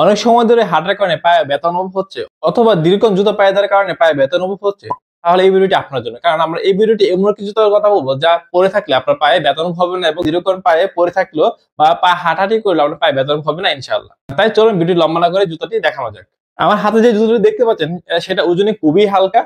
অনেক সময় ধরে হাঁটার কারণে পায়ে ব্যথা অনুভব হচ্ছে অথবা দীর্ঘক্ষণ জুতো পায়ে দেওয়ার কারণে পায়ে ব্যথা অনুভব হচ্ছে, তাহলে এই ভিডিওটি আপনার জন্য। কারণ আমরা এই ভিডিওটি এমন কিছু জুতোর কথা বলবো যা পরে থাকলে আপনার পায়ে ব্যথা অনুভব হবে না এবং দীর্ঘক্ষণ পায়ে পরে থাকলেও বা পা হাঁটাহাঁটি করলে আপনার পায়ে ব্যথা অনুভব হবে না ইনশাআল্লাহ। তাই চলুন ভিডিও লম্বা না করে জুতোটি দেখানো যাক। আমার হাতে যে জুতোটি দেখতে পাচ্ছেন সেটা ওজনে খুবই হালকা।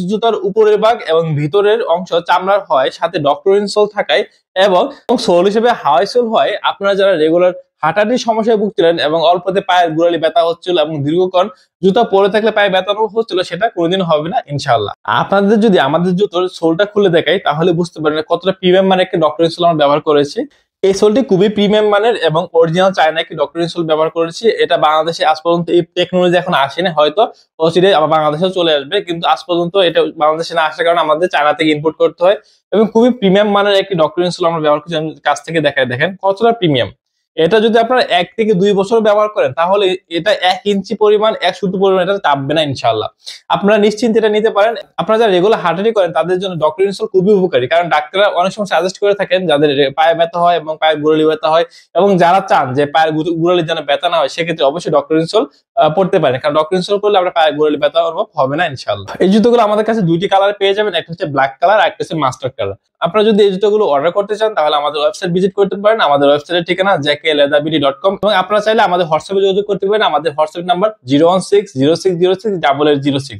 জুতার উপরের ভাগ এবং ভিতরের অংশ চামড়ার হয়, সাথে ডক্টর ইনসোল থাকায় এবং সোল হিসেবে হাওয়াই সোল হয়। আপনারা যারা রেগুলার হাঁটাটির সমস্যায় ভুগছিলেন এবং অল্পতে পায়ের গোড়ালি ব্যথা হচ্ছিল এবং দীর্ঘক্ষণ জুতা পরে থাকলে পায়ে ব্যথা অনুভব হচ্ছিল, সেটা কোনোদিন হবে না ইনশাআল্লাহ। আপনাদের যদি আমাদের জুতোর সোলটা খুলে দেখাই তাহলে বুঝতে পারবেন কতটা প্রিমিয়াম মানের একটা ডক্টর ইনসোল আমরা ব্যবহার করেছি। এই সোলটি খুবই প্রিমিয়াম মানের এবং অরিজিনাল চায়না একটি ডক্টর ইনসোল ব্যবহার করেছি। এটা বাংলাদেশে আজ পর্যন্ত এই টেকনোলজি এখন আসেনি, হয়তো অচিরে আবার বাংলাদেশেও চলে আসবে, কিন্তু আজ পর্যন্ত এটা বাংলাদেশে না আসার কারণে আমাদের চায়না থেকে ইম্পোর্ট করতে হয়। এবং খুবই প্রিমিয়াম মানের একটি ডক্টর ইনসোল আমরা ব্যবহার করছি। আমি কাছ থেকে দেখায় দেখেন কতটা প্রিমিয়াম। এটা যদি আপনারা ১ থেকে ২ বছর ব্যবহার করেন তাহলে এটা ১ ইঞ্চি পরিমাণ ১ সুতো পরিমাণ এটা চাপবে না ইনশাআল্লাহ। আপনারা নিশ্চিন্তে এটা নিতে পারেন। আপনারা যারা রেগুলার হাঁটাহাঁটি করেন তাদের জন্য ডক্টর ইনসোল খুবই উপকারী। কারণ ডাক্তাররা অনেক সময় সাজেস্ট করে থাকেন যাদের পায়ে ব্যথা হয় এবং পায়ের গোড়ালি ব্যথা হয় এবং যারা চান যে পায়ের গোড়ালির যেন ব্যথা না হয়, সেক্ষেত্রে অবশ্যই ডক্টর ইনসোল পড়তে পারেন। কারণ ডক্টর ইনসোল করলে আপনার পায়ের গোড়ালি ব্যথা অনুভব হবে না ইনশাআল্লাহ। এই জুতোগুলো আমাদের কাছে ২ টি কালার পেয়ে যাবেন। একটা হচ্ছে ব্ল্যাক কালার আর একটা হচ্ছে মাস্টার্ড কালার। আপনারা যদি এই জুতোগুলো অর্ডার করতে চান তাহলে আমাদের ওয়েবসাইট ভিজিট করতে পারেন। আমাদের ওয়েবসাইটের ঠিকানা jkleatherbidy.com এবং আপনারা চাইলে আমাদের হোয়াটসঅ্যাপে যোগাযোগ করতে পারেন। আমাদের হোয়াটসঅ্যাপ নাম্বার 01606068806।